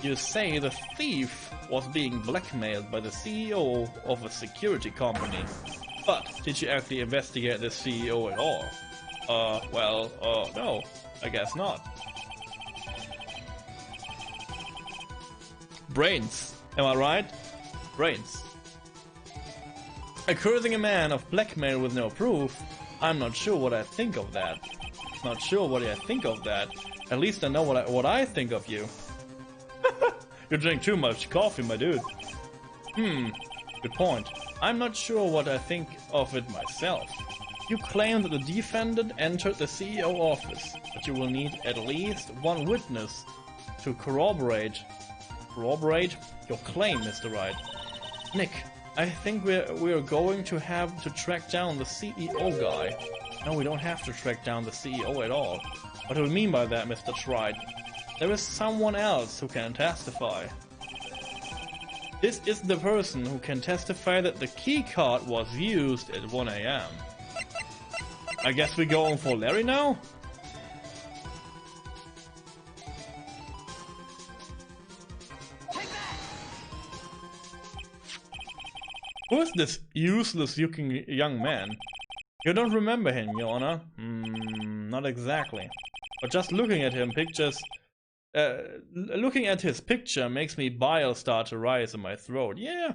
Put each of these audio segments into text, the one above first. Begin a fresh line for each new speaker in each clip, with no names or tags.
You say the thief was being blackmailed by the CEO of a security company. But did you actually investigate the CEO at all? No, I guess not. Brains, am I right? Brains. Accusing a man of blackmail with no proof? I'm not sure what I think of that. Not sure what I think of that. At least I know what I think of you. You drink too much coffee, my dude. Good point. I'm not sure what I think of it myself. You claim that the defendant entered the CEO office, but you will need at least one witness to corroborate your claim, Mr. Wright. Nick, I think we're going to have to track down the CEO guy. No, we don't have to track down the CEO at all. What do we mean by that, Mr. Wright? There is someone else who can testify. This is the person who can testify that the keycard was used at 1 AM. I guess we're going for Larry now? Who is this useless-looking young man? You don't remember him, Your Honor? Not exactly. But just looking at him, looking at his picture makes me bile start to rise in my throat. Yeah.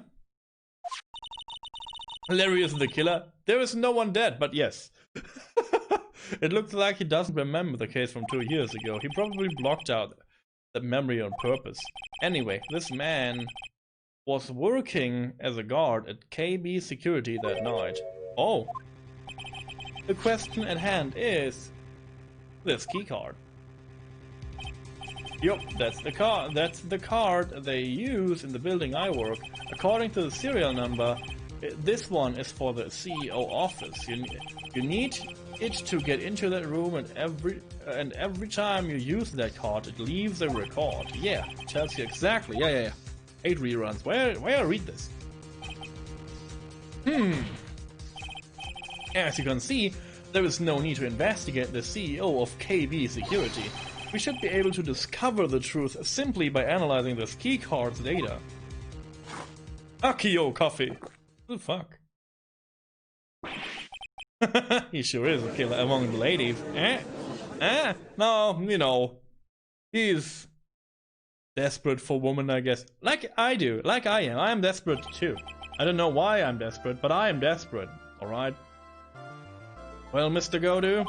Larry is the killer. There is no one dead, but yes. It looks like he doesn't remember the case from 2 years ago. He probably blocked out the memory on purpose. Anyway, this man was working as a guard at KB Security that night. Oh. The question at hand is this keycard. Yup, that's the card. That's the card they use in the building I work. According to the serial number, this one is for the CEO office. You need it to get into that room, and every time you use that card, it leaves a record. Yeah, tells you exactly. Yeah. 8 reruns. Where I read this? As you can see, there is no need to investigate the CEO of KB Security. We should be able to discover the truth simply by analyzing this keycard's data. Akio coffee. What the fuck? He sure is a killer among the ladies. No, you know, he's desperate for women, I guess. Like I do, like I am. I am desperate too. I don't know why I'm desperate, but I am desperate. Alright? Well, Mr. Godu,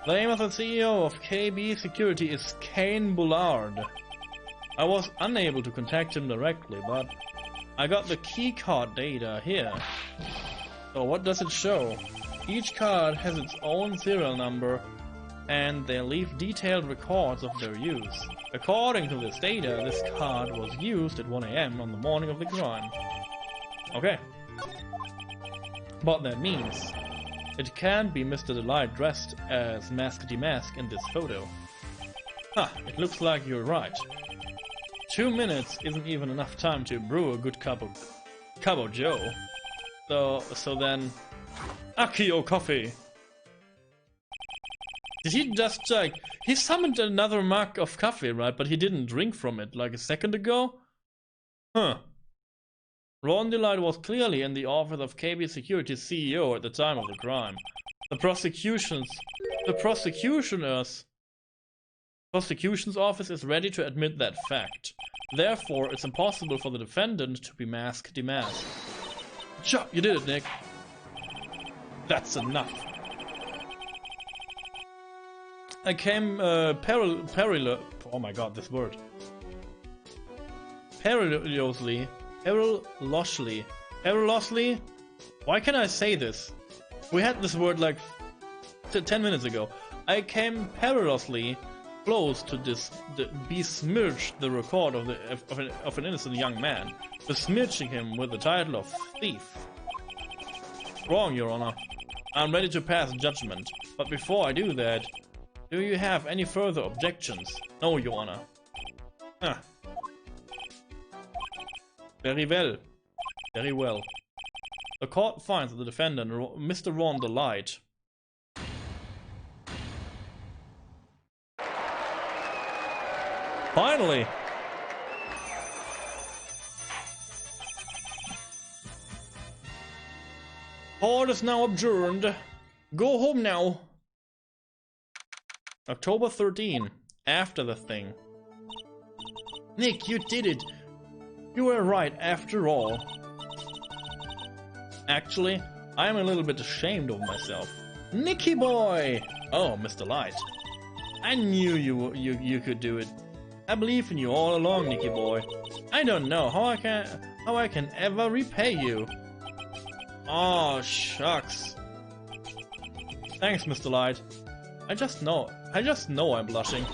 the name of the CEO of KB Security is Kane Bullard. I was unable to contact him directly, but I got the keycard data here. So what does it show? Each card has its own serial number, and they leave detailed records of their use. According to this data, this card was used at 1 AM on the morning of the crime. Okay. What that means, it can't be Mr. Delight dressed as Mask Mask in this photo. It looks like you're right. 2 minutes isn't even enough time to brew a good cup of joe. So then, Akio coffee. Did he just he summoned another mug of coffee, right? But he didn't drink from it like a second ago? Huh. Ron Delight was clearly in the office of KB Security's CEO at the time of the crime. The prosecution's office is ready to admit that fact. Therefore, it's impossible for the defendant to be Mask Mask. Chop, you did it, Nick. That's enough. I came oh my god, this word. Perilously. Why can I say this? We had this word like 10 minutes ago. I came perilously close to besmirch the record of an innocent young man, besmirching him with the title of thief. Wrong, Your Honor. I'm ready to pass judgment, but before I do that, do you have any further objections? No, Your Honor. Very well. Very well. The court finds that the defendant, Mr. Ron Delight, finally! Court is now adjourned. Go home now. October 13, after the thing. Nick, you did it. You were right after all. Actually, I'm a little bit ashamed of myself. Nicky boy! Oh, Mr. Light. I knew you could do it. I believe in you all along, Nicky boy. I don't know how I can ever repay you. Oh, shucks. Thanks, Mr. Light. I just know I'm blushing.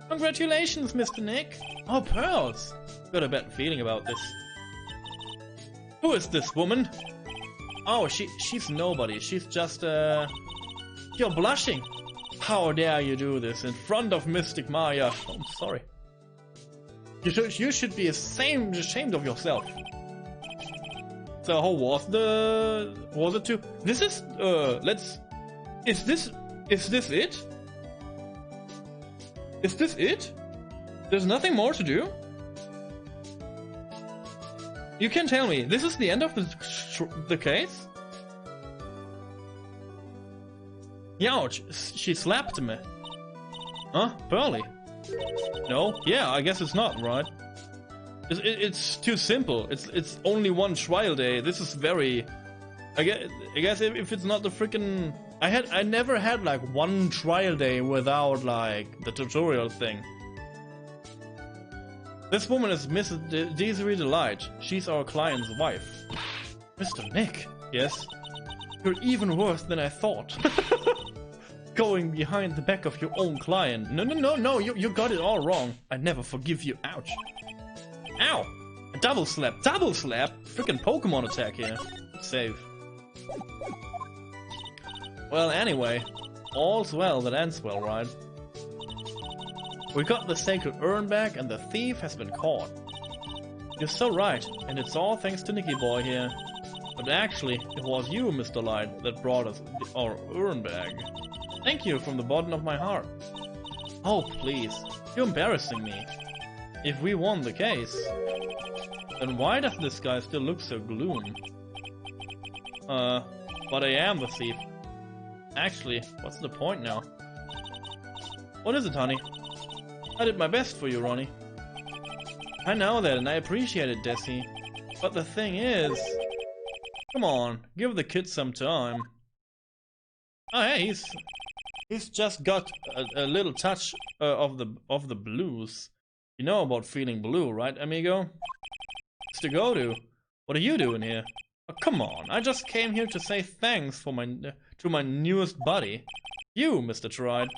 Congratulations, Mr. Nick. Oh, pearls. Got a bad feeling about this. Who is this woman? Oh, she's nobody. She's just, You're blushing. How dare you do this in front of Mystic Maya? Oh, I'm sorry. You should be ashamed of yourself. So how was it too? This is, is this it? Is this it? There's nothing more to do? You can tell me, this is the end of the case? Ouch, she slapped me. Huh? Pearly? No? Yeah, I guess it's not, right? It's too simple. It's only one trial day. This is very... I guess if it's not the freaking... I never had like one trial day without like the tutorial thing. This woman is Mrs. Desiree Delight. She's our client's wife. Mr. Nick? Yes? You're even worse than I thought. Going behind the back of your own client. No, you got it all wrong. I never forgive you. Ouch. Ow! A double slap. Double slap? Freaking Pokemon attack here. Save. Well, anyway. All's well that ends well, right? We got the sacred urn back and the thief has been caught. You're so right, and it's all thanks to Nicky boy here. But actually, it was you, Mr. Light, that brought us our urn bag. Thank you from the bottom of my heart. Oh, please. You're embarrassing me. If we won the case, then why does this guy still look so gloom? But I am the thief. Actually, what's the point now? What is it, honey? I did my best for you, Ronnie. I know that, and I appreciate it, Desi. But the thing is... Come on, give the kid some time. Oh, hey, he's just got a little touch of the blues. You know about feeling blue, right, amigo? Mr. Godu, what are you doing here? Oh, come on, I just came here to say thanks to my newest buddy. You, Mr. Tride.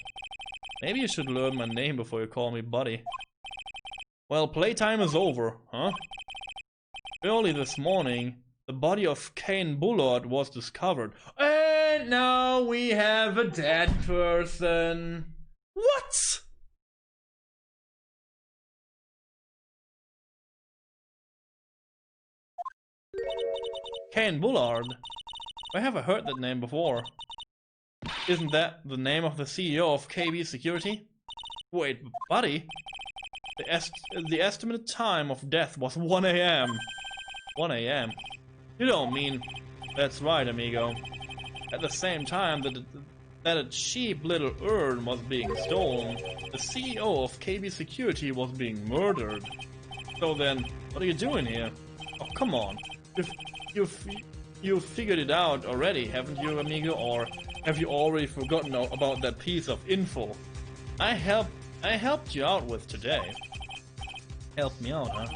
Maybe you should learn my name before you call me buddy. Well, playtime is over, huh? Early this morning, the body of Kane Bullard was discovered. And now we have a dead person. What? Kane Bullard? I haven't heard that name before. Isn't that the name of the CEO of KB Security? Wait, buddy? The estimated time of death was 1 AM. 1 AM? You don't mean... That's right, amigo. At the same time that a cheap little urn was being stolen, the CEO of KB Security was being murdered. So then, what are you doing here? Oh, come on. You've figured it out already, haven't you, amigo? Or have you already forgotten about that piece of info I helped you out with today? Helped me out, huh?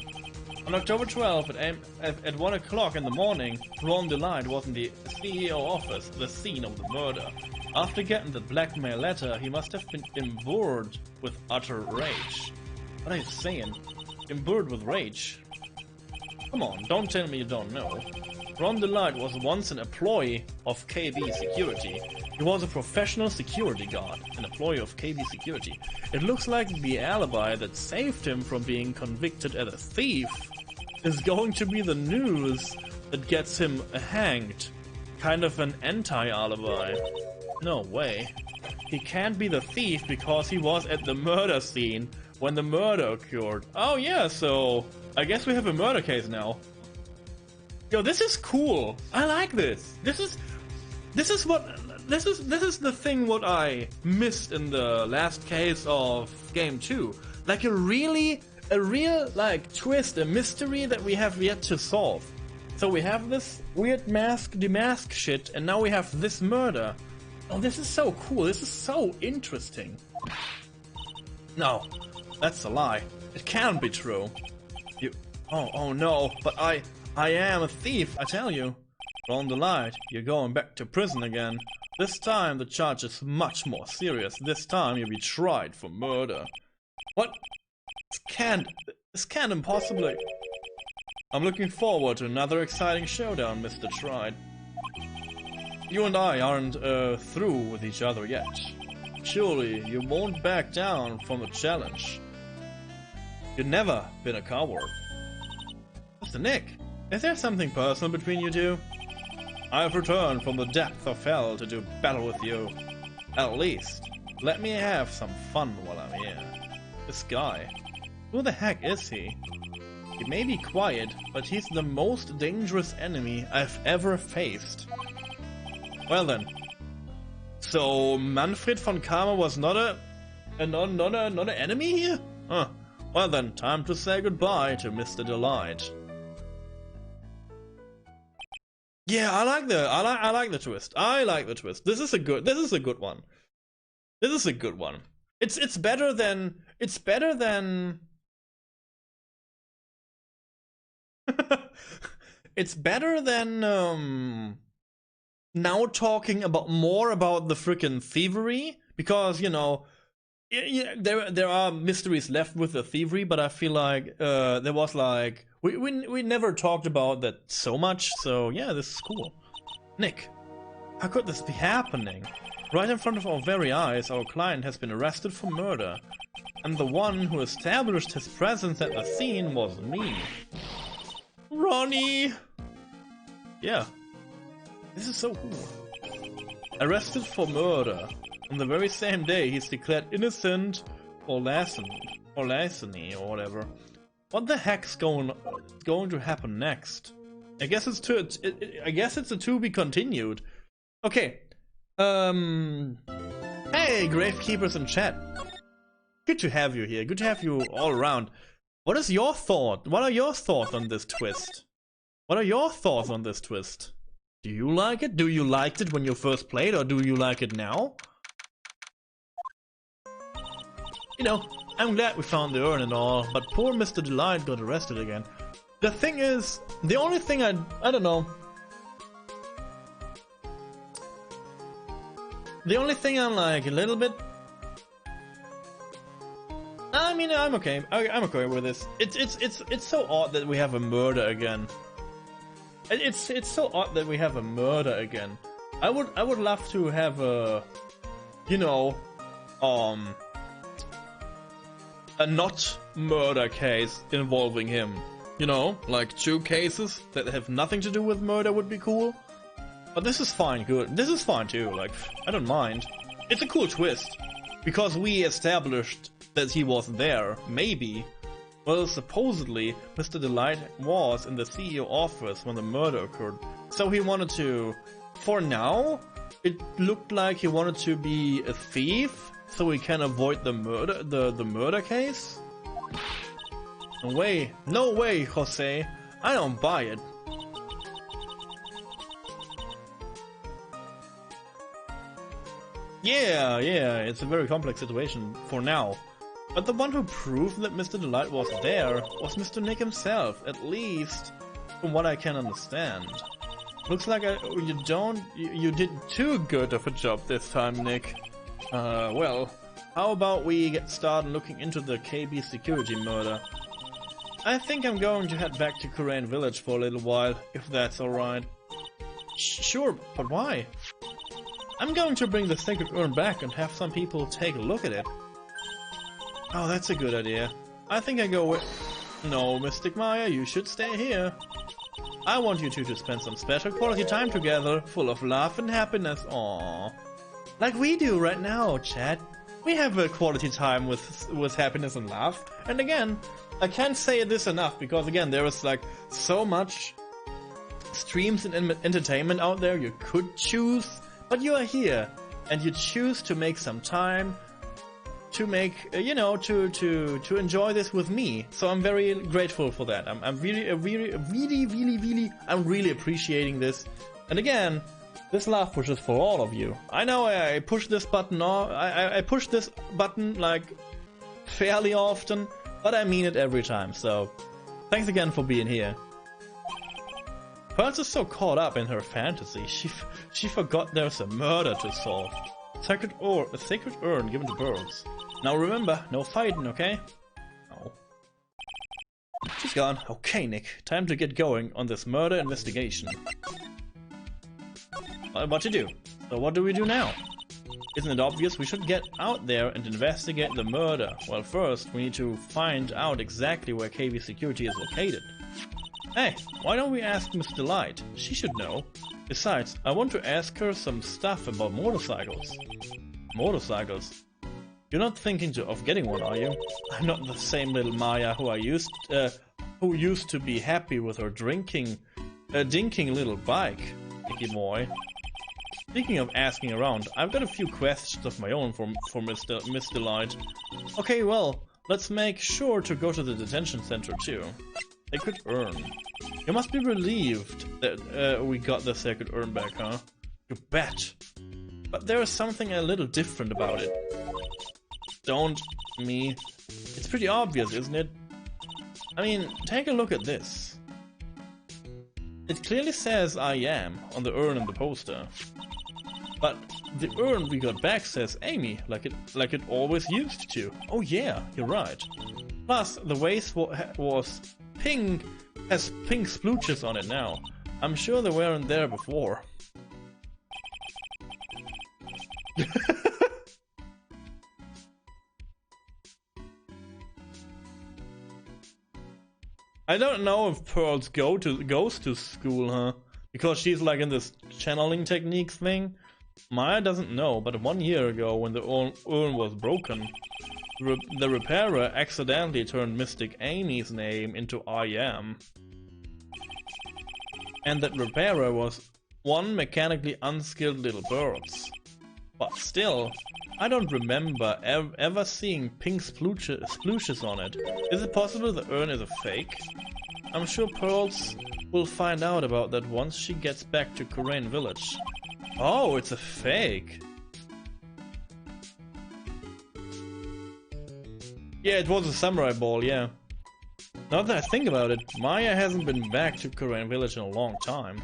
On October 12th at 1 o'clock in the morning, Ron Delight was in the CEO office, the scene of the murder. After getting the blackmail letter, he must have been imbued with utter rage. What are you saying? Imbued with rage? Come on, don't tell me you don't know. Ron Delight was once an employee of KB Security. He was a professional security guard, an employee of KB Security. It looks like the alibi that saved him from being convicted as a thief is going to be the news that gets him hanged. Kind of an anti-alibi. No way. He can't be the thief because he was at the murder scene when the murder occurred. Oh yeah, so I guess we have a murder case now. Yo, this is cool. I like this. This is the thing what I missed in the last case of game 2. Like a real like twist, a mystery that we have yet to solve. So we have this weird demask shit, and now we have this murder. Oh, this is so cool. This is so interesting. No, that's a lie. It can't be true. Oh no, but I am a thief, I tell you. From the light, you're going back to prison again. This time the charge is much more serious. This time you'll be tried for murder. What? This can't impossibly. I'm looking forward to another exciting showdown, Mr. Tried. You and I aren't through with each other yet. Surely you won't back down from a challenge. You've never been a coward. Mr. Nick, is there something personal between you two? I've returned from the depths of hell to do battle with you. At least, let me have some fun while I'm here. This guy, who the heck is he? He may be quiet, but he's the most dangerous enemy I've ever faced. Well then, so Manfred von Karma was not an enemy here? Huh. Well then, time to say goodbye to Mr. Delight. Yeah, I like the twist. I like the twist. This is a good one. This is a good one. It's better than it's better than now talking more about the freaking thievery, because you know there are mysteries left with the thievery, but I feel like there was like we never talked about that so much. So yeah, this is cool. Nick, how could this be happening? Right in front of our very eyes, our client has been arrested for murder, and the one who established his presence at the scene was me. Ronnie! Yeah. This is so cool. Arrested for murder. On the very same day he's declared innocent or larceny or whatever. What the heck's going to happen next? I guess it's a to be continued. Okay. Hey, Gravekeepers in chat. Good to have you here. Good to have you all around. What is your thought? What are your thoughts on this twist? What are your thoughts on this twist? Do you like it? Do you liked it when you first played, or do you like it now? You know, I'm glad we found the urn and all, but poor Mr. Delight got arrested again. The thing is, the only thing I don't know. The only thing I'm like a little bit. I mean, I'm okay. I'm okay with this. It's so odd that we have a murder again. It's so odd that we have a murder again. I would love to have a, you know, a not murder case involving him. You know, like 2 cases that have nothing to do with murder would be cool. But this is fine, good. This is fine too, like, I don't mind. It's a cool twist. Because we established that he was there, maybe. Well, supposedly, Mr. Delight was in the CEO office when the murder occurred. So he wanted to... For now, it looked like he wanted to be a thief, so he can avoid the murder case? No way, Jose. I don't buy it. Yeah, it's a very complex situation for now. But the one who proved that Mr. Delight was there was Mr. Nick himself, at least from what I can understand. Looks like you did too good of a job this time, Nick. Well, how about we get started looking into the KB security murder? I think I'm going to head back to Kurain Village for a little while, if that's alright. Sure, but why? I'm going to bring the sacred urn back and have some people take a look at it. Oh, that's a good idea. I think I go with... No, Mystic Maya, you should stay here. I want you two to spend some special quality time together, full of love and happiness. Aww. Like we do right now, chat. We have a quality time with happiness and love. And again, I can't say this enough, because again, there is like so much streams and entertainment out there you could choose, but you are here and you choose to make some time to make, you know, to enjoy this with me. So I'm very grateful for that. I'm really appreciating this. And again, this love push is for all of you. I know I push this button off. I push this button like fairly often, but I mean it every time. So thanks again for being here. Pearls is so caught up in her fantasy, she forgot there's a murder to solve. A sacred urn given to birds. Now remember, no fighting, okay? Oh. She's gone. Okay, Nick. Time to get going on this murder investigation. What to do? So what do we do now? Isn't it obvious we should get out there and investigate the murder? Well, first we need to find out exactly where KV Security is located. Hey, why don't we ask Miss Delight? She should know. Besides, I want to ask her some stuff about motorcycles. Motorcycles? You're not thinking of getting one, are you? I'm not the same little Maya who used to be happy with her dinking little bike, Nicky boy. Speaking of asking around, I've got a few questions of my own for Miss Delight. Okay, well, let's make sure to go to the detention center too. Sacred urn. You must be relieved that we got the sacred urn back, huh? You bet. But there is something a little different about it. Don't me. It's pretty obvious, isn't it? I mean, take a look at this. It clearly says I am on the urn in the poster. But the urn we got back says Amy, like it always used to. Oh yeah, you're right. Plus, the waist was pink, has pink splooches on it now. I'm sure they weren't there before. I don't know if Pearls goes to school, huh? Because she's like in this channeling techniques thing. Maya doesn't know, but 1 year ago when the urn was broken, the repairer accidentally turned Mystic Amy's name into I am. And that repairer was one mechanically unskilled little birds. But still, I don't remember ever seeing pink splooshes on it. Is it possible the urn is a fake? I'm sure Pearls will find out about that once she gets back to Kurain Village. Oh, it's a fake. Yeah, it was a samurai ball, yeah. Now that I think about it, Maya hasn't been back to Kurain Village in a long time.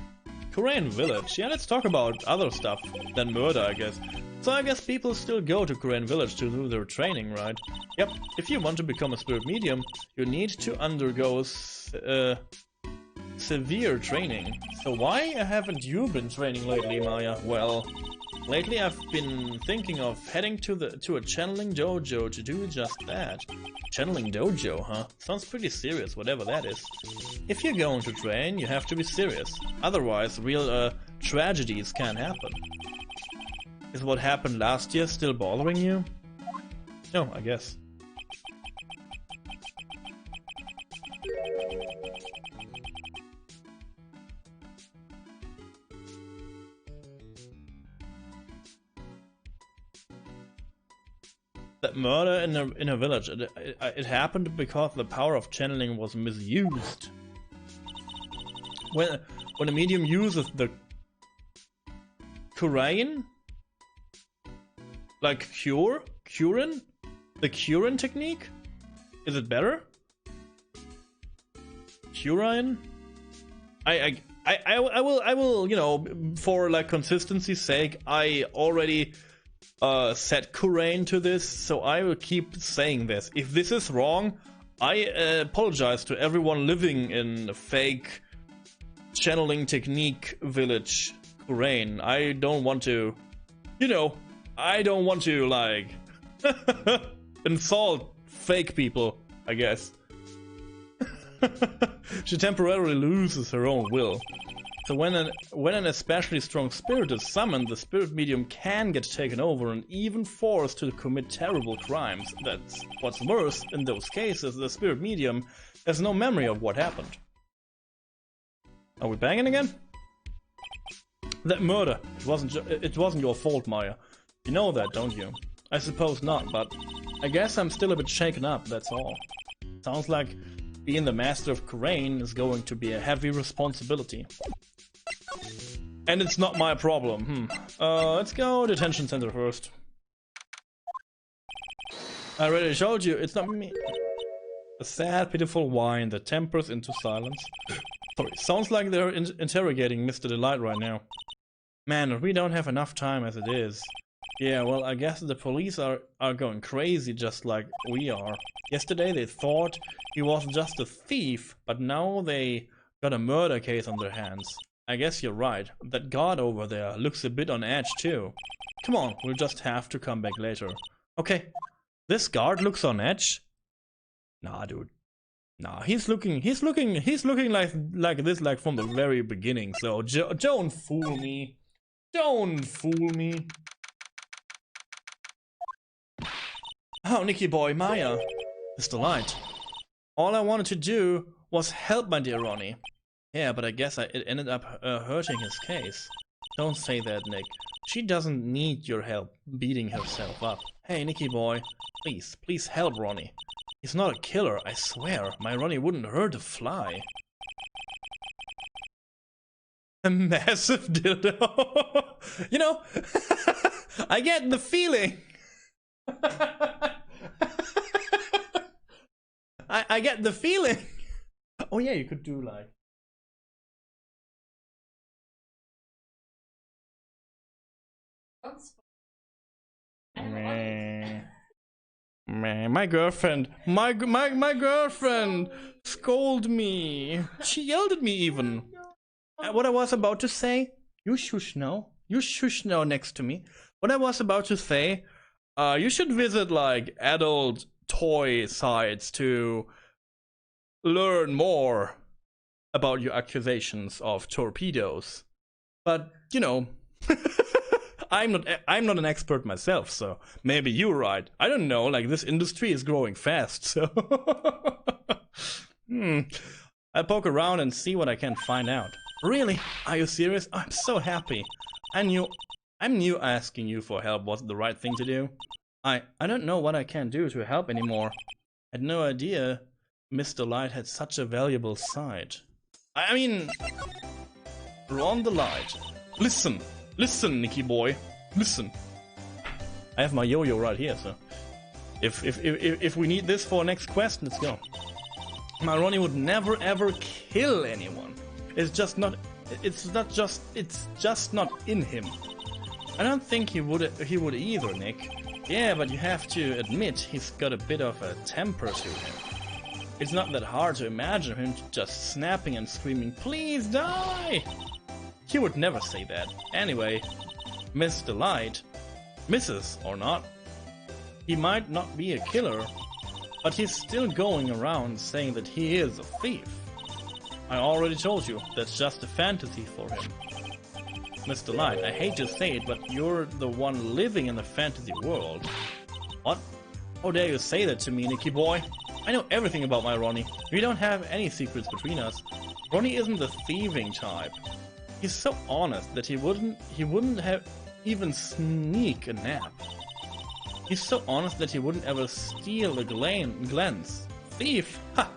Kurain Village? Yeah, let's talk about other stuff than murder, I guess. So I guess people still go to Kurain Village to do their training, right? Yep, if you want to become a spirit medium, you need to undergo severe training. So why haven't you been training lately, Maya? Well, lately I've been thinking of heading to a channeling dojo to do just that. Channeling dojo, huh? Sounds pretty serious, whatever that is. If you're going to train, you have to be serious. Otherwise, real tragedies can happen. Is what happened last year still bothering you? No, I guess. That murder in a village, it happened because the power of channeling was misused. When a medium uses the Kurain, like Kurin, the Kurin technique, is it better? Kurain? I will, you know, for like consistency's sake, I already set Kurain to this, so I will keep saying this. If this is wrong, I apologize to everyone living in a fake channeling technique village Kurain. I don't want to, you know, I don't want to like insult fake people, I guess. She temporarily loses her own will. So when an especially strong spirit is summoned, the spirit medium can get taken over and even forced to commit terrible crimes. That's what's worse, in those cases, the spirit medium has no memory of what happened. Are we banging again? That murder, it wasn't your fault, Maya. You know that, don't you? I suppose not, but I guess I'm still a bit shaken up, that's all. Sounds like being the master of Khura'in is going to be a heavy responsibility. And it's not my problem. Let's go detention center first. I already showed you, it's not me. A sad, pitiful whine that tempers into silence. Sorry, sounds like they're interrogating Mr. Delight right now. Man, we don't have enough time as it is. Yeah, well, I guess the police are going crazy just like we are. Yesterday they thought he was just a thief, but now they got a murder case on their hands. I guess you're right. That guard over there looks a bit on edge too. Come on, we'll just have to come back later. Okay. This guard looks on edge? Nah, dude. Nah, he's looking like this like from the very beginning. So don't fool me. Don't fool me. Oh, Nicky boy, Maya. Mr. Light. All I wanted to do was help my dear Ronnie. Yeah, but I guess it ended up hurting his case. Don't say that, Nick. She doesn't need your help beating herself up. Hey, Nicky boy, please help Ronnie. He's not a killer, I swear. My Ronnie wouldn't hurt a fly. A massive dildo. You know, I get the feeling. I get the feeling. Oh yeah, you could do like. My girlfriend, my girlfriend scolded me. She yelled at me even. What I was about to say, you shush now. You shush now next to me. What I was about to say, you should visit like adult toy sites to learn more about your accusations of torpedoes. But you know. I'm not an expert myself, so maybe you're right. I don't know, like this industry is growing fast, so I'll poke around and see what I can find out. Really? Are you serious? I'm so happy. I knew asking you for help wasn't the right thing to do. I don't know what I can do to help anymore. I had no idea Mr. Light had such a valuable side. I mean, Ron the Light. Listen, Nicky boy, listen. I have my yo-yo right here, so if we need this for our next quest, let's go. My Ronnie would never ever kill anyone. It's just not in him. I don't think he would either, Nick. Yeah, but you have to admit he's got a bit of a temper to him. It's not that hard to imagine him just snapping and screaming, "Please die!" He would never say that. Anyway, Mr. Light, Mrs. or not, he might not be a killer, but he's still going around saying that he is a thief. I already told you, that's just a fantasy for him. Mr. Light, I hate to say it, but you're the one living in the fantasy world. What? How dare you say that to me, Nicky boy? I know everything about my Ronnie. We don't have any secrets between us. Ronnie isn't the thieving type. He's so honest that he wouldn't have even sneak a nap. He's so honest that he wouldn't ever steal a glance. Thief? Ha!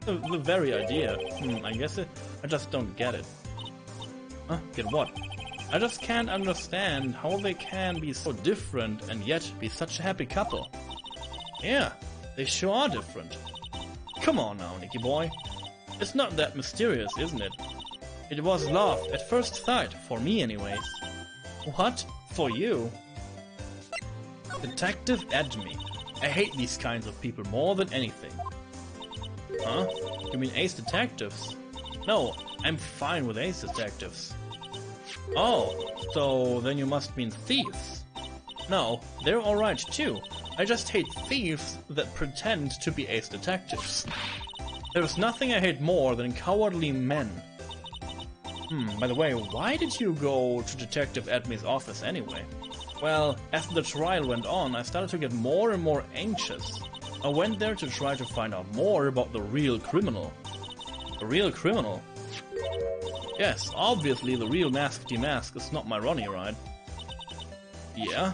The very idea. I guess I just don't get it. Huh? Get what? I just can't understand how they can be so different and yet be such a happy couple. Yeah, they sure are different. Come on now, Nicky boy. It's not that mysterious, isn't it? It was love at first sight, for me anyways. What? For you? Detective Edme. I hate these kinds of people more than anything. Huh? You mean ace detectives? No, I'm fine with ace detectives. Oh, so then you must mean thieves. No, they're alright too. I just hate thieves that pretend to be ace detectives. There's nothing I hate more than cowardly men. By the way, why did you go to Detective Edme's office anyway? Well, as the trial went on, I started to get more and more anxious. I went there to try to find out more about the real criminal. The real criminal? Yes, obviously the real Mask Demask is not my Ronnie, right? Yeah.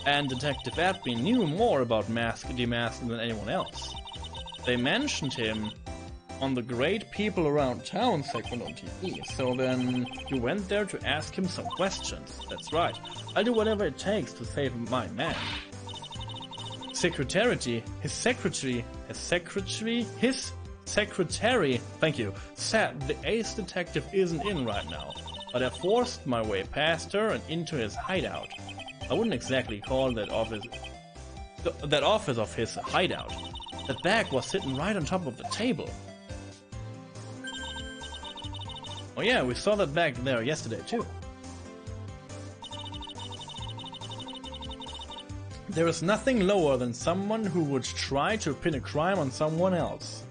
And Detective Admin knew more about Mask Demask than anyone else. They mentioned him on the Great People Around Town segment on TV, so then you went there to ask him some questions. That's right. I'll do whatever it takes to save my man. His secretary, thank you, said the ace detective isn't in right now, but I forced my way past her and into his hideout. I wouldn't exactly call that office of his a hideout. That bag was sitting right on top of the table. Oh yeah, we saw that bag there yesterday too. There is nothing lower than someone who would try to pin a crime on someone else.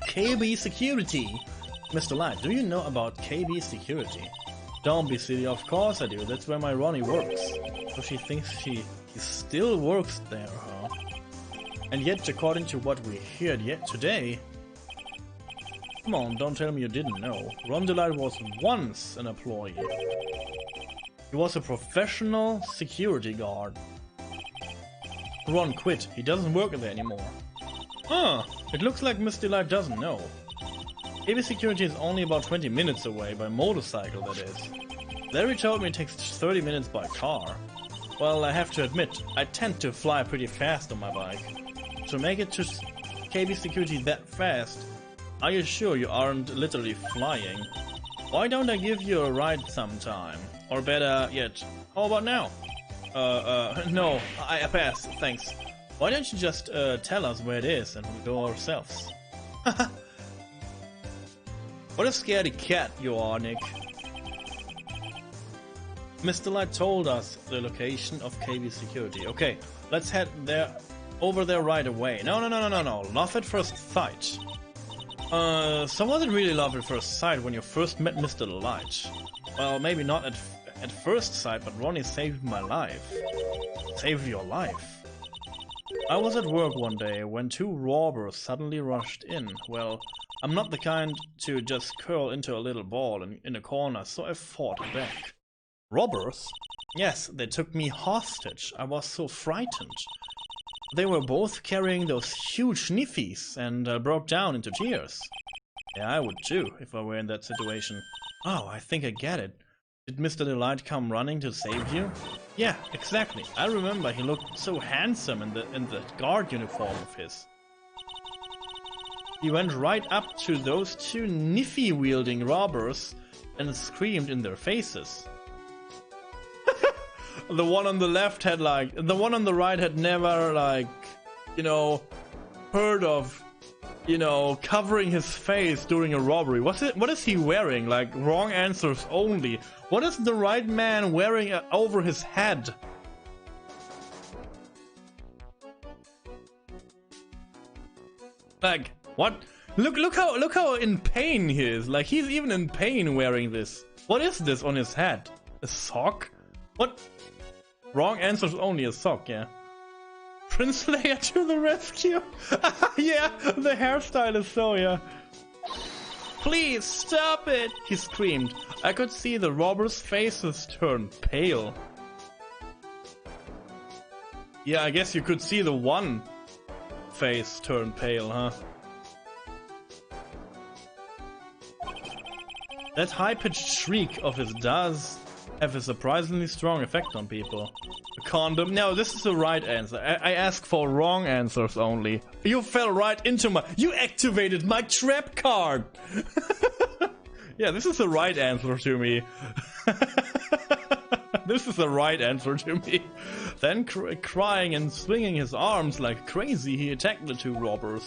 KB Security. Mr. Light, do you know about KB Security? Don't be silly, of course I do. That's where my Ronnie works. So she thinks he still works there, huh? And yet, according to what we heard yet today... Come on, don't tell me you didn't know. Ron DeLite was once an employee. He was a professional security guard. Ron quit. He doesn't work there anymore. Huh, it looks like Miss DeLite doesn't know. KB Security is only about 20 minutes away, by motorcycle that is. Larry told me it takes 30 minutes by car. Well, I have to admit, I tend to fly pretty fast on my bike. To make it to KB Security that fast, are you sure you aren't literally flying? Why don't I give you a ride sometime? Or better yet, how about now? No, I pass, thanks. Why don't you just tell us where it is and we'll go ourselves? What a scaredy cat you are, Nick. Mr. Light told us the location of KB Security. Okay, let's head over there right away. No. Love at first sight. So was it really love at first sight when you first met Mr. Light? Well, maybe not at first sight, but Ronnie saved my life. Saved your life? I was at work one day when two robbers suddenly rushed in. Well, I'm not the kind to just curl into a little ball in a corner, so I fought back. Robbers? Yes, they took me hostage. I was so frightened. They were both carrying those huge niffies and broke down into tears. Yeah, I would too, if I were in that situation. Oh, I think I get it. Did Mr. DeLite come running to save you? Yeah, exactly. I remember he looked so handsome in the guard uniform of his. He went right up to those two niffy-wielding robbers and screamed in their faces. The one on the left had the one on the right had never heard of, covering his face during a robbery. What is he wearing? Like, wrong answers only. What is the right man wearing over his head? Like, what? Look how in pain he is. Like, he's even in pain wearing this. What is this on his head? A sock? What? Wrong answers only, a sock, yeah. Prince Leia to the rescue! Yeah, the hairstyle is so, yeah. Please, stop it! He screamed. I could see the robbers' faces turn pale. Yeah, I guess you could see the one face turn pale, huh? That high-pitched shriek of his does have a surprisingly strong effect on people. A condom? No, this is the right answer. I ask for wrong answers only. You fell right into you activated my trap card! Yeah, this is the right answer to me. This is the right answer to me. Then crying and swinging his arms like crazy, he attacked the two robbers.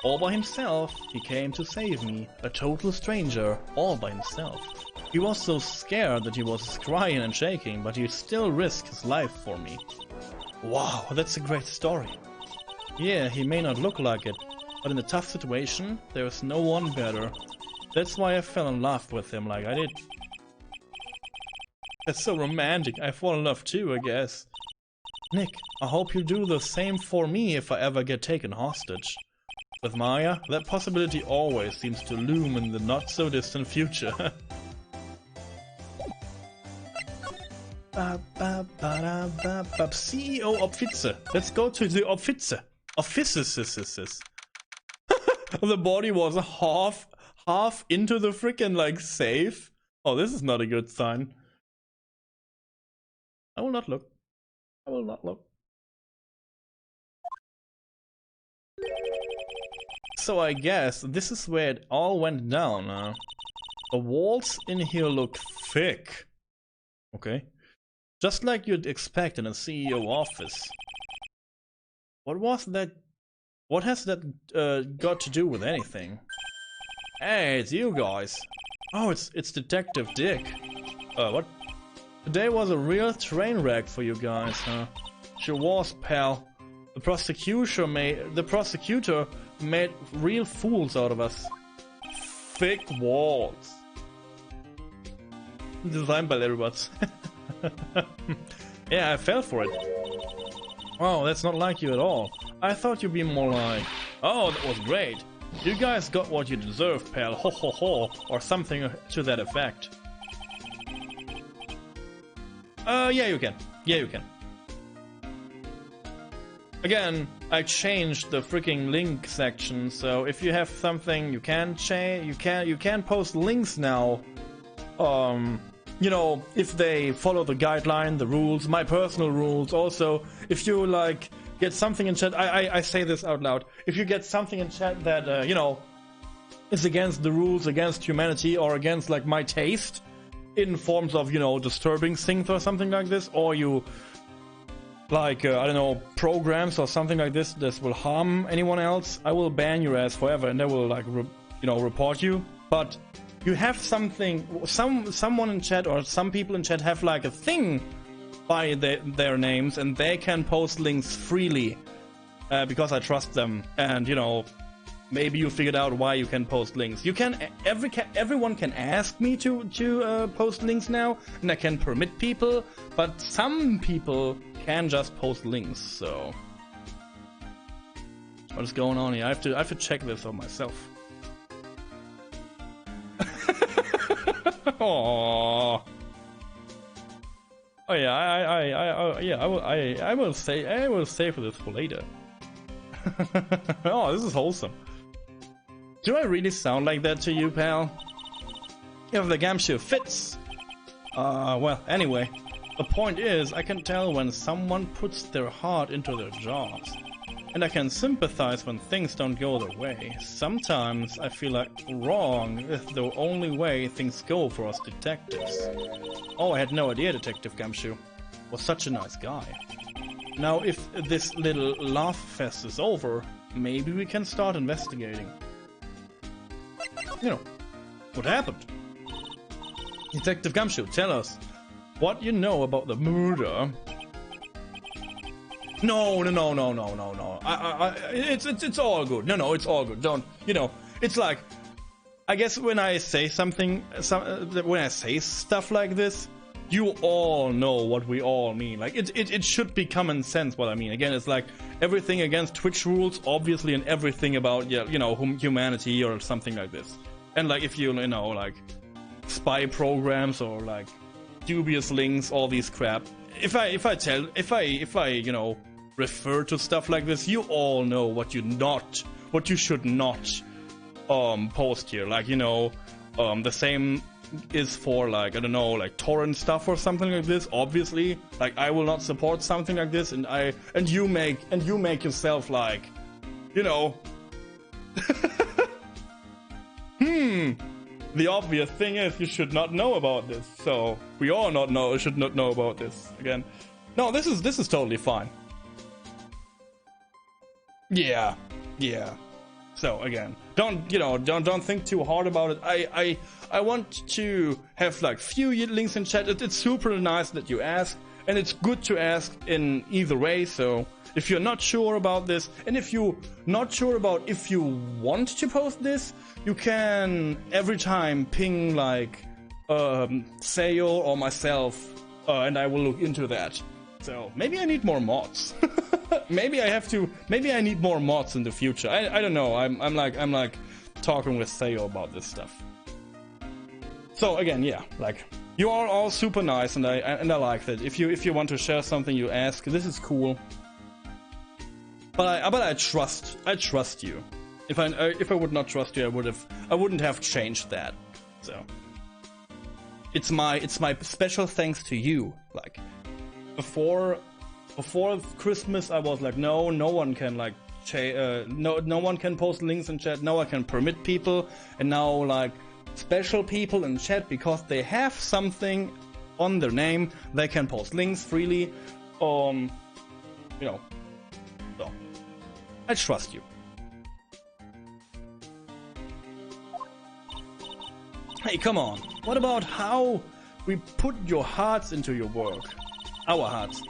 All by himself, he came to save me. A total stranger, all by himself. He was so scared that he was crying and shaking, but he still risked his life for me. Wow, that's a great story. Yeah, he may not look like it, but in a tough situation, there is no one better. That's why I fell in love with him like I did. That's so romantic. I fall in love too, I guess. Nick, I hope you do the same for me if I ever get taken hostage. With Maya, that possibility always seems to loom in the not-so-distant future. CEO Opfice. Let's go to the Opfice. Offices. The body was half into the freaking like safe. Oh, this is not a good sign. I will not look. I will not look. So I guess this is where it all went down. The walls in here look thick. Okay. Just like you'd expect in a CEO office. What was that? What has that got to do with anything? Hey, it's you guys. Oh, it's Detective Dick. What? Today was a real train wreck for you guys, huh? Sure was, pal. The prosecutor made real fools out of us. Thick walls. Designed by Letterbots. Yeah, I fell for it. Oh, that's not like you at all. I thought you'd be more like, oh, that was great. You guys got what you deserve, pal. Ho ho ho. Or something to that effect. Yeah, you can. Yeah, you can. Again, I changed the freaking link section, so if you have something you can change, you can post links now. You know, if they follow the guideline, the rules, my personal rules. Also, if you like get something in chat, I say this out loud. If you get something in chat that you know is against the rules, against humanity, or against like my taste, in forms of, you know, disturbing things or something like this, or you like I don't know, programs or something like this that will harm anyone else, I will ban your ass forever, and I will like you know, report you. But you have something, someone in chat or some people in chat have like a thing by their names, and they can post links freely because I trust them. And you know, maybe you figured out why you can post links. You can everyone can ask me to post links now, and I can permit people, but some people can just post links. So what is going on here? I have to check this on myself. Aww. Oh yeah, I will save this for later. Oh, this is wholesome. Do I really sound like that to you, pal? If the Gamshu fits. Well, anyway, the point is, I can tell when someone puts their heart into their jobs. And I can sympathize when things don't go their way. Sometimes I feel like wrong is the only way things go for us detectives. Oh, I had no idea Detective Gamshu was such a nice guy. Now, if this little laugh fest is over, maybe we can start investigating. You know, what happened? Detective Gamshu, tell us what you know about the murder. No. It's all good. No, it's all good. Don't, you know, it's like, I guess when I say something, when I say stuff like this, you all know what we all mean. Like, it should be common sense what I mean. Again, it's like everything against Twitch rules, obviously, and everything about, yeah, you know, humanity or something like this. And like, if you know, like spy programs or like dubious links, all these crap. If I you know, refer to stuff like this, you all know what you should not post here. Like, you know, the same is for like, I don't know, like torrent stuff or something like this. Obviously, like I will not support something like this, and you make yourself like, you know. The obvious thing is you should not know about this. So we all should not know about this. Again, no, this is totally fine. Yeah. So again, don't think too hard about it. I want to have like few links in chat. It's super nice that you ask, and it's good to ask in either way. So if you're not sure about this, and if you're not sure about if you want to post this, you can every time ping like Sayo or myself, and I will look into that.
So maybe I need more mods. Maybe I need more mods in the future. I don't know. I'm like talking with Theo about this stuff. So again, yeah, like you are all super nice, and I like that. If you want to share something, you ask. This is cool. But I trust you. If I would not trust you, I wouldn't have changed that. So it's my special thanks to you. Like before Christmas, I was like, no one can like no one can post links in chat. No one can permit people, and now like special people in chat, because they have something on their name, they can post links freely. You know. So I trust you. Hey, come on. What about how we put your hearts into your work? Our hearts.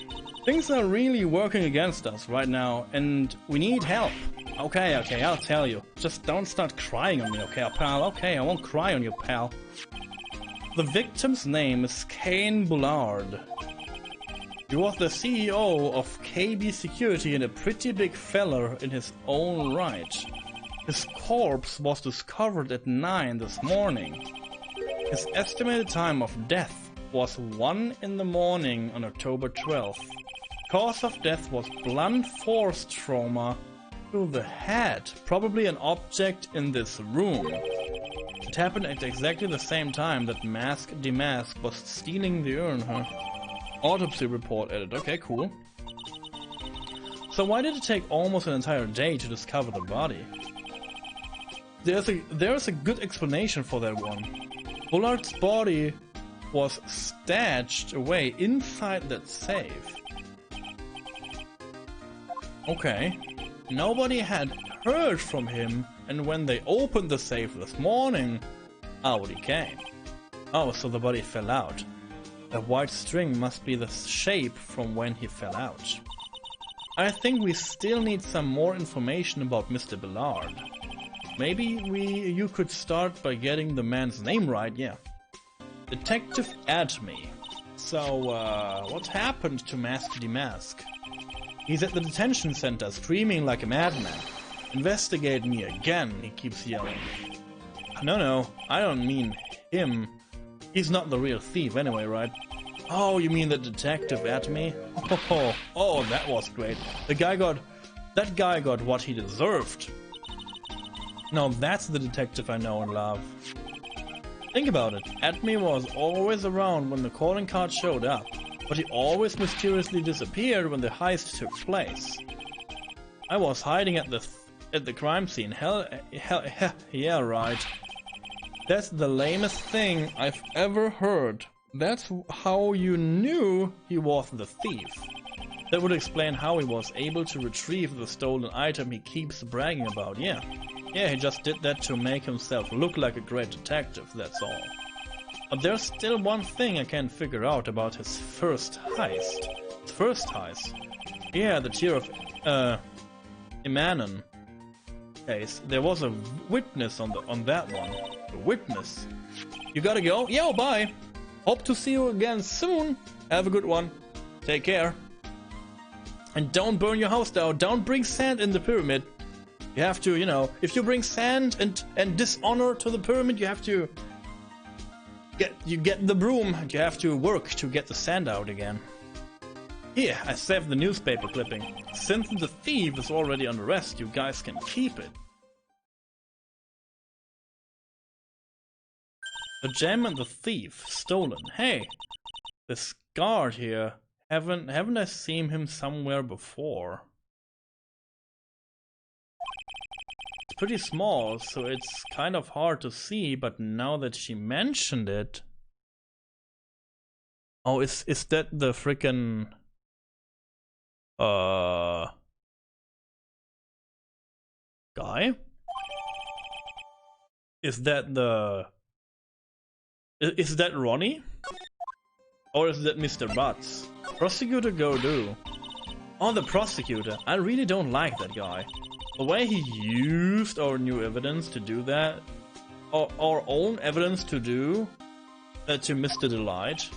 Things are really working against us right now, and we need help. Okay, I'll tell you. Just don't start crying on me, okay, pal? Okay, I won't cry on you, pal. The victim's name is Kane Bullard. He was the CEO of KB Security and a pretty big feller in his own right. His corpse was discovered at 9 this morning. His estimated time of death was 1 in the morning on October 12th. Cause of death was blunt force trauma to the head, probably an object in this room. It happened at exactly the same time that Mask Demask was stealing the urn, huh? Autopsy report added. Okay, cool. So why did it take almost an entire day to discover the body? There's a good explanation for that one. Bullard's body was stashed away inside that safe. Okay. Nobody had heard from him, and when they opened the safe this morning, out he came. Oh, so the body fell out. The white string must be the shape from when he fell out. I think we still need some more information about Mr. Bullard. Maybe you could start by getting the man's name right, yeah. Detective Adme. So, what happened to Mask Demask? He's at the detention center, screaming like a madman. Investigate me again, he keeps yelling. No, I don't mean him. He's not the real thief anyway, right? Oh, you mean the detective Adme? Oh, that was great. That guy got what he deserved. Now that's the detective I know and love. Think about it. Adme was always around when the calling card showed up, but he always mysteriously disappeared when the heist took place. I was hiding at the crime scene. Hell, yeah, right. That's the lamest thing I've ever heard. That's how you knew he was the thief. That would explain how he was able to retrieve the stolen item he keeps bragging about, yeah. Yeah, he just did that to make himself look like a great detective, that's all. But there's still one thing I can't figure out about his first heist. His first heist? Yeah, the Tear of Imanon case. There was a witness on that one. A witness. You gotta go? Yo, bye! Hope to see you again soon. Have a good one. Take care. And don't burn your house down. Don't bring sand in the pyramid. You have to, you know, if you bring sand and dishonor to the pyramid, you have to get the broom and you have to work to get the sand out again. Here, I saved the newspaper clipping. Since the thief is already under arrest, you guys can keep it. The gem and the thief stolen. Hey, this guard here. Haven't I seen him somewhere before? It's pretty small, so it's kind of hard to see, but now that she mentioned it... Oh, is that the frickin' guy? Is that Ronnie? Or is that Mr. Butts? Prosecutor Godot. Oh, the prosecutor. I really don't like that guy. The way he used our new evidence to do that, or our own evidence to do that to Mr. Delight.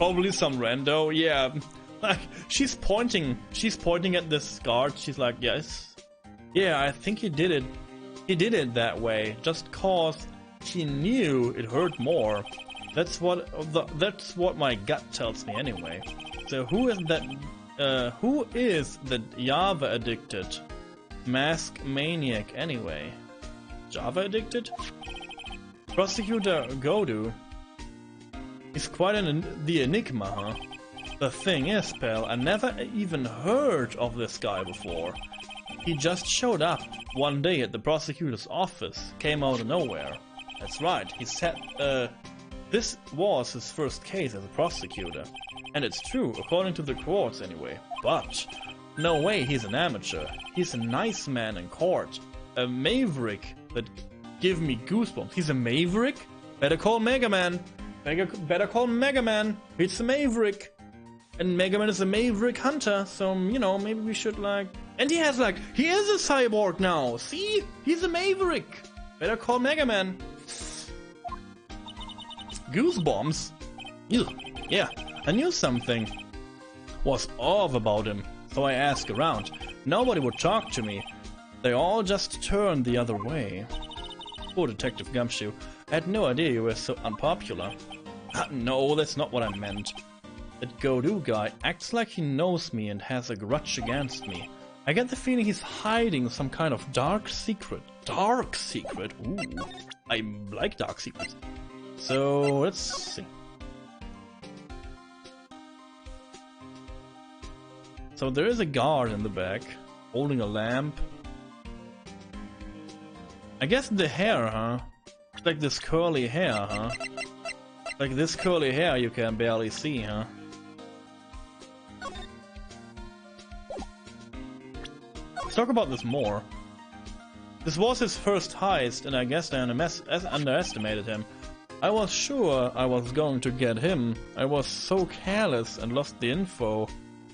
Probably some rando, yeah. Like, she's pointing at this guard, she's like, yes. Yeah, I think he did it that way, just cause she knew it hurt more. That's what my gut tells me anyway. So who is that Java addicted mask maniac anyway? Java addicted? Prosecutor Godu. He's quite the enigma, huh? The thing is, pal, I never even heard of this guy before. He just showed up one day at the prosecutor's office, came out of nowhere. That's right, he said this was his first case as a prosecutor. And it's true, according to the courts anyway. But no way he's an amateur. He's a nice man in court. A maverick that give me goosebumps. He's a maverick? Better call Mega Man. Better call Mega Man. It's a maverick. And Mega Man is a maverick hunter, so, you know, maybe we should, like... And he is a cyborg now! See? He's a maverick! Better call Mega Man. Goosebumps? Ew. Yeah, I knew something was off about him, so I asked around. Nobody would talk to me. They all just turned the other way. Poor Detective Gumshoe. I had no idea you were so unpopular. No, that's not what I meant. That Godu guy acts like he knows me and has a grudge against me. I get the feeling he's hiding some kind of dark secret. Dark secret? Ooh, I like dark secrets. So, let's see. So there is a guard in the back, holding a lamp. I guess the hair, huh? Like this curly hair, huh? Like this curly hair you can barely see, huh? Let's talk about this more. This was his first heist, and I guess I underestimated him. I was sure I was going to get him. I was so careless and lost the info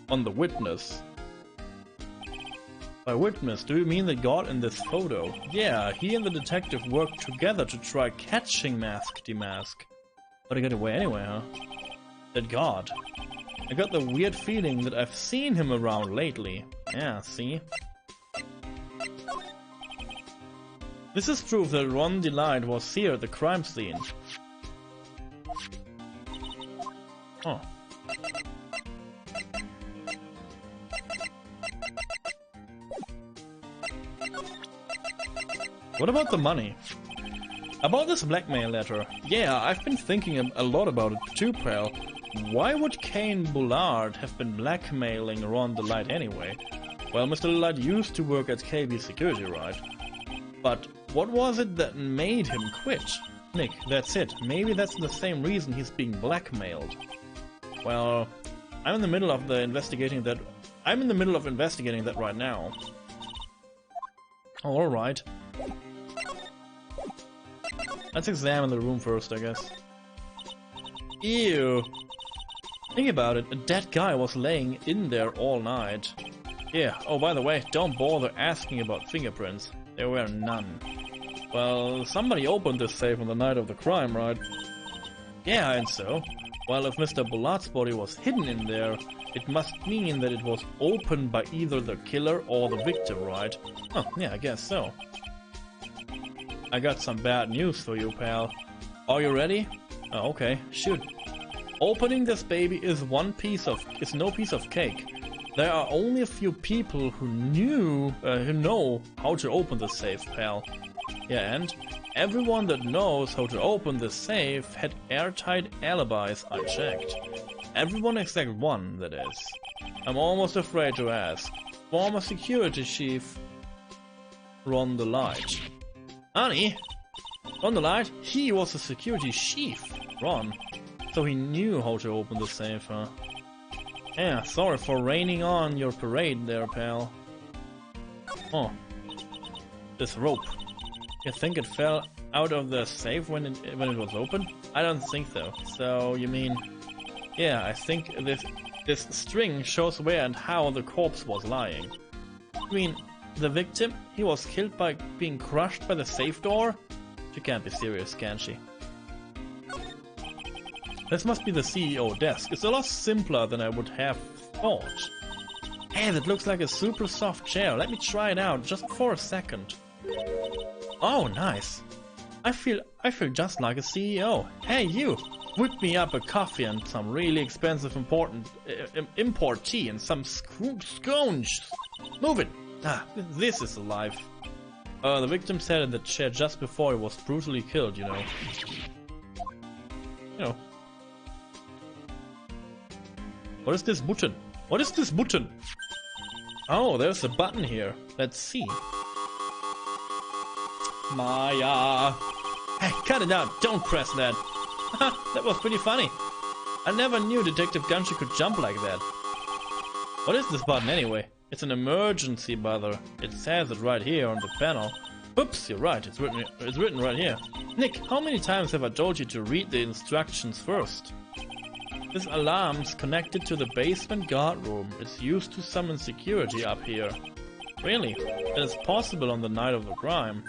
on the witness. By witness, do you mean the guard in this photo? Yeah, he and the detective worked together to try catching Mask Demask. But he got away anyway, huh? That guard. I got the weird feeling that I've seen him around lately. Yeah, see? This is proof that Ron Delight was here at the crime scene. Oh. What about the money? About this blackmail letter. Yeah, I've been thinking a lot about it too, pal. Why would Kane Bullard have been blackmailing Ron Delight anyway? Well, Mr. Delight used to work at KB Security, right? But what was it that made him quit? Nick, that's it. Maybe that's the same reason he's being blackmailed. Well, I'm in the middle of investigating that right now. Oh, alright. Let's examine the room first, I guess. Ew. Think about it, a dead guy was laying in there all night. Yeah, oh by the way, don't bother asking about fingerprints. There were none. Well, somebody opened this safe on the night of the crime, right? Yeah, and so? Well, if Mr. Bullard's body was hidden in there, it must mean that it was opened by either the killer or the victim, right? Oh, yeah, I guess so. I got some bad news for you, pal. Are you ready? Oh, okay, shoot. Opening this baby is no piece of cake. There are only a few people who know how to open the safe, pal. Yeah, and everyone that knows how to open the safe had airtight alibis, I checked. Everyone except one, that is. I'm almost afraid to ask. Former security chief Ron Delight. Honey? Ron Delight? He was a security chief, Ron. So he knew how to open the safe, huh? Yeah, sorry for raining on your parade there, pal. Oh. This rope. You think it fell out of the safe when it was open? I don't think so. So, you mean... Yeah, I think this string shows where and how the corpse was lying. You mean, the victim? He was killed by being crushed by the safe door? She can't be serious, can she? this must be the CEO desk. It's a lot simpler than I would have thought. Hey, that looks like a super soft chair. Let me try it out just for a second. Oh, nice. I feel just like a CEO. Hey, you! Whip me up a coffee and some really expensive import tea and some scones. Move it! Ah, this is alive. The victim sat in the chair just before he was brutally killed, you know. You know. What is this button? What is this button? Oh, there's a button here. Let's see. Maya. Hey, cut it out. Don't press that. That was pretty funny. I never knew Detective Gunshi could jump like that. What is this button anyway? It's an emergency buzzer. It says it right here on the panel. Oops, you're right. It's written right here. Nick, how many times have I told you to read the instructions first? This alarm's connected to the basement guard room. It's used to summon security up here. Really? That is possible on the night of the crime.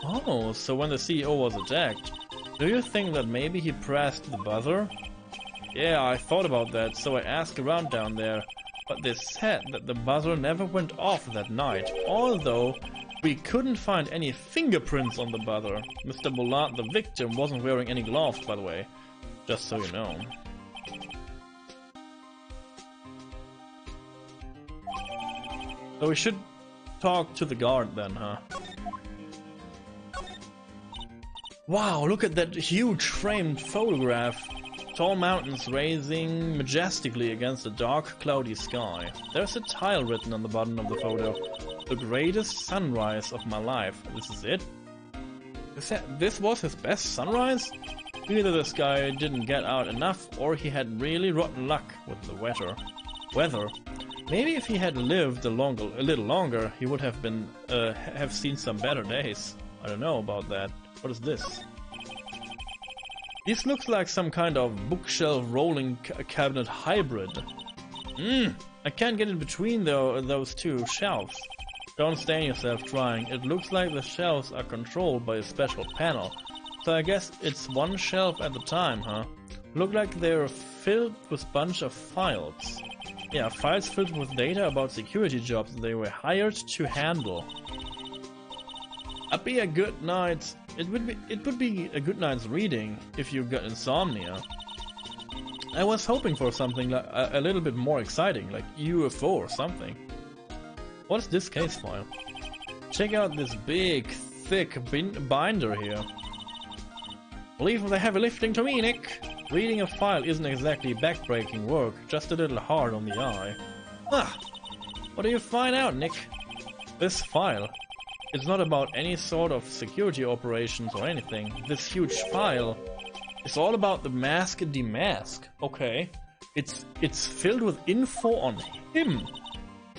Oh, so when the CEO was attacked, do you think that maybe he pressed the buzzer? Yeah, I thought about that, so I asked around down there. But they said that the buzzer never went off that night, although we couldn't find any fingerprints on the buzzer. Mr. Bullard, the victim, wasn't wearing any gloves, by the way. Just so you know. So we should talk to the guard then, huh? Wow, look at that huge framed photograph. Tall mountains rising majestically against a dark, cloudy sky. There's a tile written on the bottom of the photo. The greatest sunrise of my life. This is it? This was his best sunrise? Either this guy didn't get out enough, or he had really rotten luck with the weather. Maybe if he had lived a little longer, he would have been have seen some better days. I don't know about that. What is this? This looks like some kind of bookshelf rolling cabinet hybrid. I can't get in between those two shelves. Don't stain yourself trying. It looks like the shelves are controlled by a special panel. So I guess it's one shelf at a time, huh? Look like they're filled with a bunch of files. Yeah, files filled with data about security jobs they were hired to handle. It'd be a good night. It would be a good night's reading if you got insomnia. I was hoping for something like a little bit more exciting, like UFO or something. What is this case file? Check out this big, thick binder here. Leave the heavy lifting to me, Nick. Reading a file isn't exactly backbreaking work, just a little hard on the eye. Ah, what do you find out, Nick? This file. It's not about any sort of security operations or anything. This huge file is all about the mask demask. Okay. It's filled with info on him.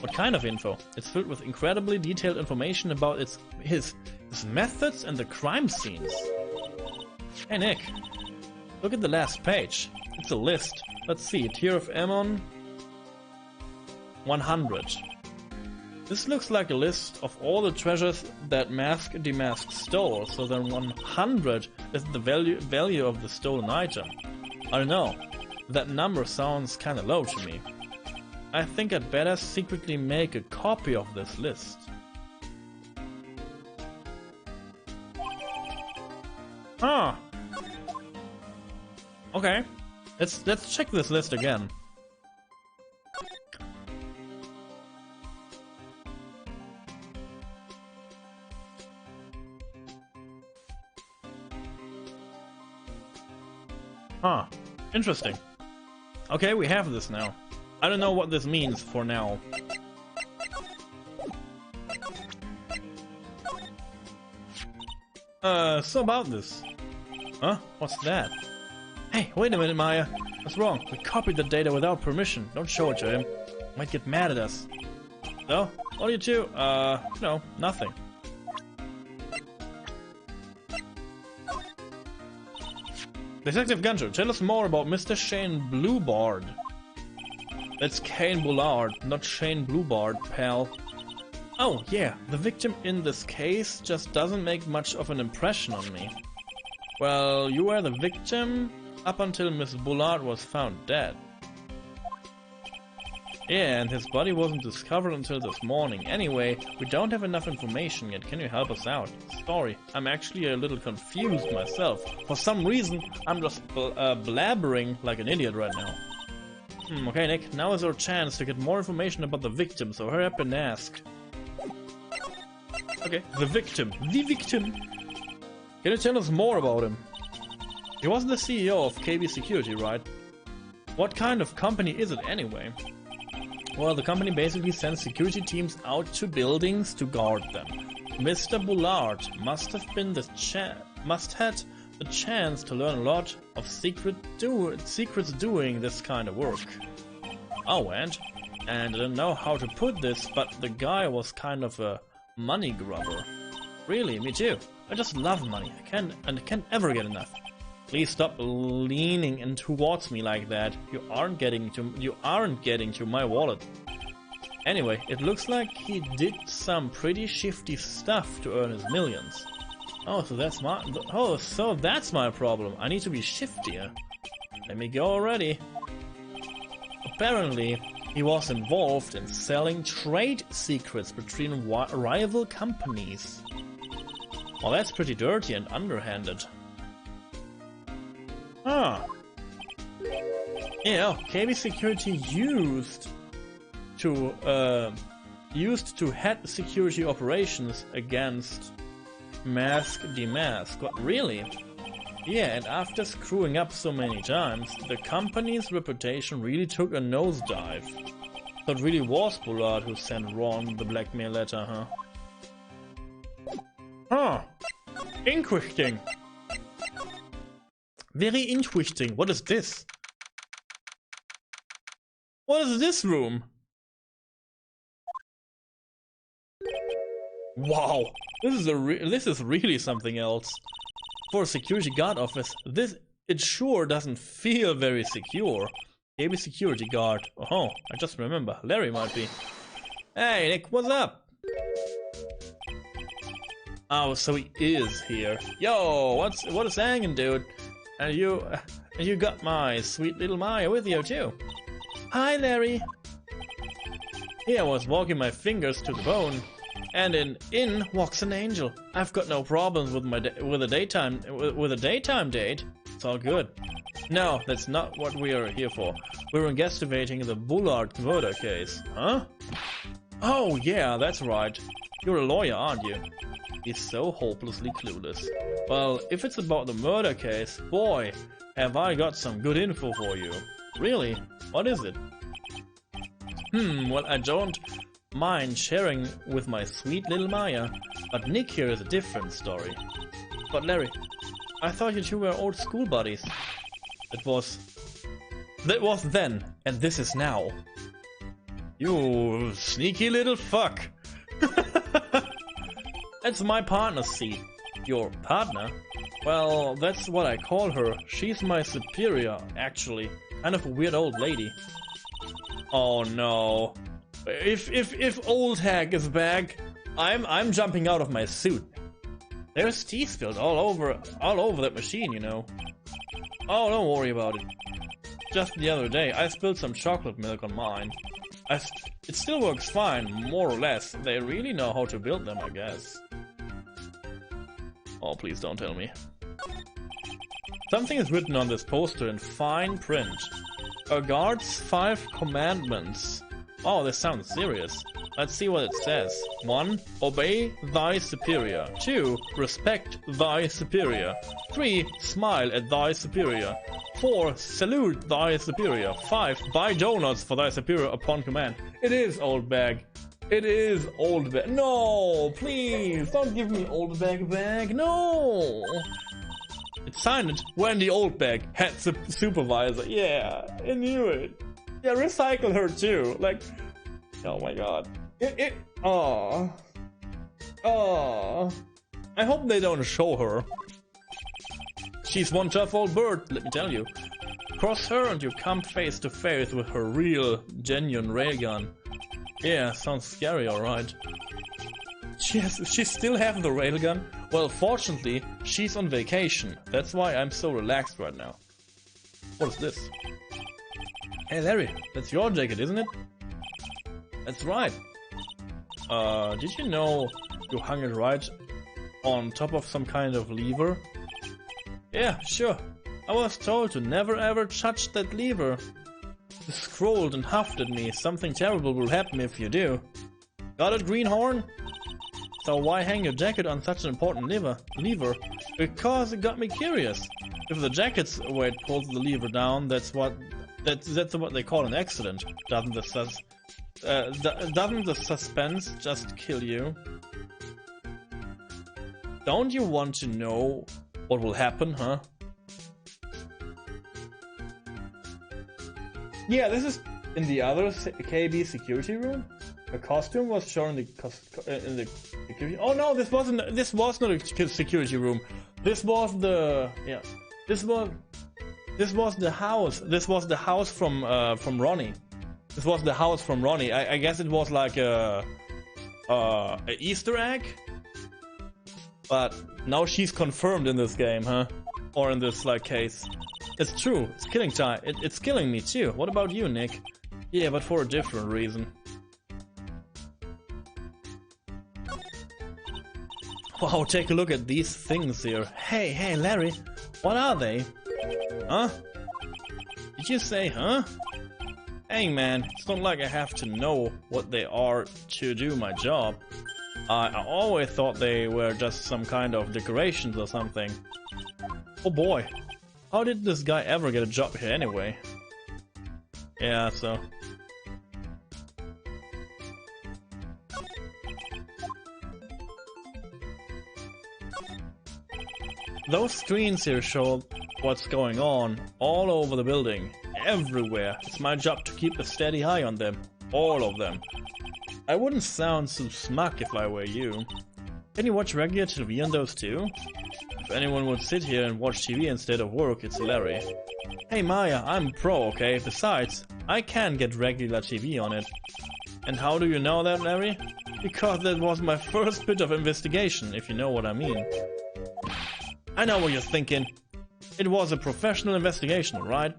What kind of info? It's filled with incredibly detailed information about his methods and the crime scenes. Hey Nick, look at the last page. It's a list. Let's see, Tier of Ammon 100. This looks like a list of all the treasures that Mask Demask stole, so then 100 is the value of the stolen item. I don't know, that number sounds kinda low to me. I think I'd better secretly make a copy of this list. Huh. Okay. Let's check this list again. Huh. Interesting. Okay, we have this now. I don't know what this means for now. So about this. Huh? What's that? Hey, wait a minute, Maya. What's wrong? We copied the data without permission. Don't show it to him. Might get mad at us. So, what do you two? No, nothing. Detective Gunter, tell us more about Mr. Shane Bluebard. That's Kane Bullard, not Shane Bluebard, pal. Oh, yeah, the victim in this case just doesn't make much of an impression on me. Well, you were the victim?
up until Miss Bullard was found dead. Yeah, and his body wasn't discovered until this morning. Anyway, we don't have enough information yet. Can you help us out? Sorry, I'm actually a little confused myself. For some reason, I'm just blabbering like an idiot right now. Okay, Nick, now is our chance to get more information about the victim, so hurry up and ask. Okay, the victim. The victim! Can you tell us more about him? He was the CEO of KB Security, right? What kind of company is it anyway? Well, the company basically sends security teams out to buildings to guard them. Mr. Bullard must had the chance to learn a lot of secrets doing this kind of work. Oh, and I don't know how to put this, but the guy was kind of a money grubber. Really, me too. I just love money. I can't ever get enough. Please stop leaning in towards me like that. You aren't getting to my wallet. Anyway, it looks like he did some pretty shifty stuff to earn his millions. Oh, so that's my problem. I need to be shiftier. Let me go already. Apparently, he was involved in selling trade secrets between rival companies. Well, that's pretty dirty and underhanded. Huh. Yeah, KB Security used to head security operations against Mask Demask. What, really? Yeah, and after screwing up so many times, the company's reputation really took a nosedive. So it really was Bullard who sent Ron the blackmail letter, huh? Huh. Interesting. Very interesting. What is this? What is this room? Wow, this is really something else. For a security guard office, it sure doesn't feel very secure. Maybe security guard. Oh, I just remember. Larry might be. Hey, Nick, what's up? Oh, so he is here. Yo, what is hanging, dude? And you got my sweet little Maya with you too. Hi, Larry. Here I was walking my fingers to the bone, and in walks an angel. I've got no problems with a daytime date. It's all good. No, that's not what we are here for. We're investigating the Bullard murder case. Huh? Oh yeah, that's right. You're a lawyer, aren't you? He's so hopelessly clueless. Well, if it's about the murder case, boy, have I got some good info for you. Really? What is it? Well, I don't mind sharing with my sweet little Maya, but Nick here is a different story. But Larry, I thought you two were old school buddies. That was then, and this is now. You sneaky little fuck. That's my partner's seat. Your partner? Well, that's what I call her. She's my superior, actually. Kind of a weird old lady. Oh no. If old hag is back, I'm jumping out of my suit. There's tea spilled all over that machine, you know. Oh, don't worry about it. Just the other day, I spilled some chocolate milk on mine. It still works fine, more or less. They really know how to build them, I guess. Oh, please don't tell me. Something is written on this poster in fine print. A guard's 5 commandments. Oh, this sounds serious. Let's see what it says. 1. Obey thy superior. 2. Respect thy superior. 3. Smile at thy superior. 4. Salute thy superior. 5. Buy donuts for thy superior upon command. It is old bag. It is old bag. No, please don't give me old bag. No. It's signed when the old bag had supervisor. Yeah, I knew it. Yeah, recycle her too. Like, oh my god. Oh. I hope they don't show her. She's one tough old bird, let me tell you. Cross her and you come face to face with her real, genuine railgun. Yeah, sounds scary, alright. She still has the railgun? Well, fortunately, she's on vacation. That's why I'm so relaxed right now.
What is this? Hey Larry, that's your jacket, isn't it? That's right. Did you know you hung it right on top of some kind of lever? Yeah, sure. I was told to never ever touch that lever. He scrolled and huffed at me. Something terrible will happen if you do. Got it, greenhorn? So why hang your jacket on such an important lever? Because it got me curious. If the jacket's where it pulls the lever down, that's what they call an accident. Doesn't the suspense just kill you? Don't you want to know what will happen, huh? Yeah, this is in the other KB security room. A costume was shown in the security. Oh no, this was not a security room. This was the This was the house. This was the house from Ronnie. This was the house from Ronnie. I guess it was like a Easter egg. But now she's confirmed in this game, huh? Or in this like case. It's true. It's killing time. It's killing me too. What about you, Nick? Yeah, but for a different reason. Wow, take a look at these things here. Hey, Larry. What are they? Huh? Did you say, huh? Hey man, it's not like I have to know what they are to do my job. I always thought they were just some kind of decorations or something. Oh boy, how did this guy ever get a job here anyway? Yeah, so... Those screens here show what's going on all over the building, everywhere. It's my job to keep a steady eye on them, all of them. I wouldn't sound so smug if I were you. Can you watch regular TV on those too? If anyone would sit here and watch TV instead of work, it's Larry. Hey Maya, I'm pro, okay? Besides, I can get regular TV on it. And how do you know that, Larry? Because that was my first bit of investigation, if you know what I mean. I know what you're thinking. It was a professional investigation, right?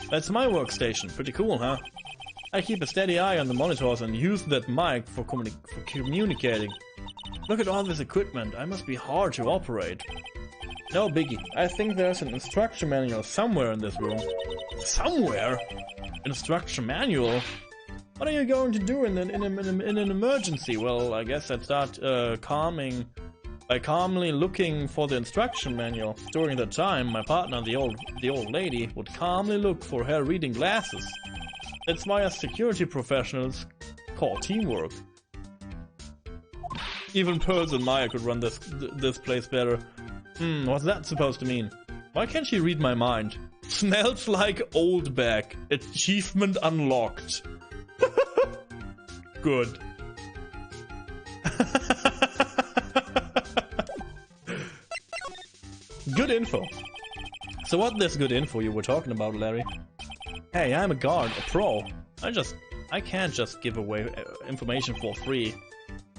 That's my workstation. Pretty cool, huh? I keep a steady eye on the monitors and use that mic for communicating. Look at all this equipment. I must be hard to operate. No biggie. I think there's an instruction manual somewhere in this room. Somewhere? Instruction manual? What are you going to do in an emergency? Well, I guess I'd start by calmly looking for the instruction manual. During that time, my partner, the old lady, would calmly look for her reading glasses. That's why us security professionals call teamwork. Even Pearls and Maya could run this place better. What's that supposed to mean? Why can't she read my mind? Smells like old bag. Achievement unlocked. Good. Good info. So what this good info you were talking about, Larry? Hey, I'm a guard, a pro. I can't just give away information for free.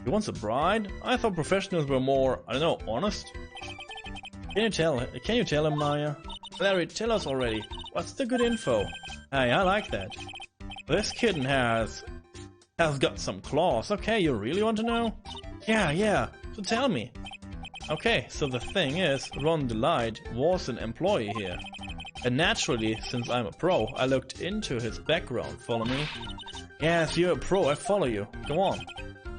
You want a bride? I thought professionals were more, I don't know, honest? Can you tell him, Maya? Larry, tell us already. What's the good info? Hey, I like that. This kitten has got some claws. Okay, you really want to know? Yeah, so tell me. Okay, so the thing is, Ron Delight was an employee here. And naturally, since I'm a pro, I looked into his background. Follow me? Yes, you're a pro, I follow you. Go on.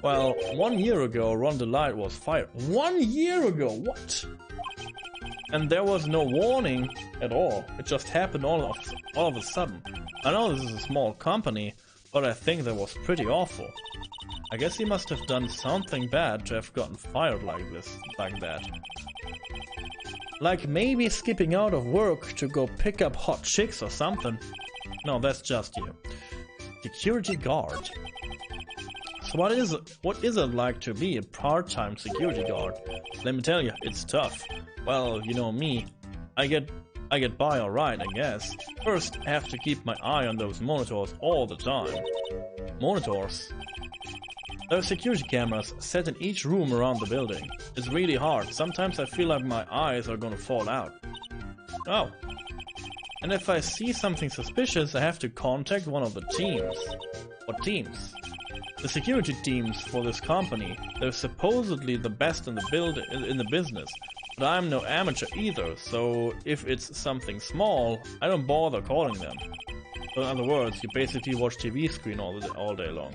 Well, 1 year ago, Ron Delight was fired. 1 year ago? What? And there was no warning at all. It just happened all of a sudden. I know this is a small company, but I think that was pretty awful. I guess he must have done something bad to have gotten fired like that. Like maybe skipping out of work to go pick up hot chicks or something. No, that's just you. Security guard. So what is it like to be a part-time security guard? Let me tell you, it's tough. Well, you know me. I get by alright, I guess. First, I have to keep my eye on those monitors all the time. Monitors?
There are security cameras set in each room around the building. It's really hard. Sometimes I feel like my eyes are gonna fall out. Oh. And if I see something suspicious, I have to contact one of the teams. What teams? The security teams for this company. They're supposedly the best in the business. But I'm no amateur either, so if it's something small, I don't bother calling them. So in other words, you basically watch TV screen all day long.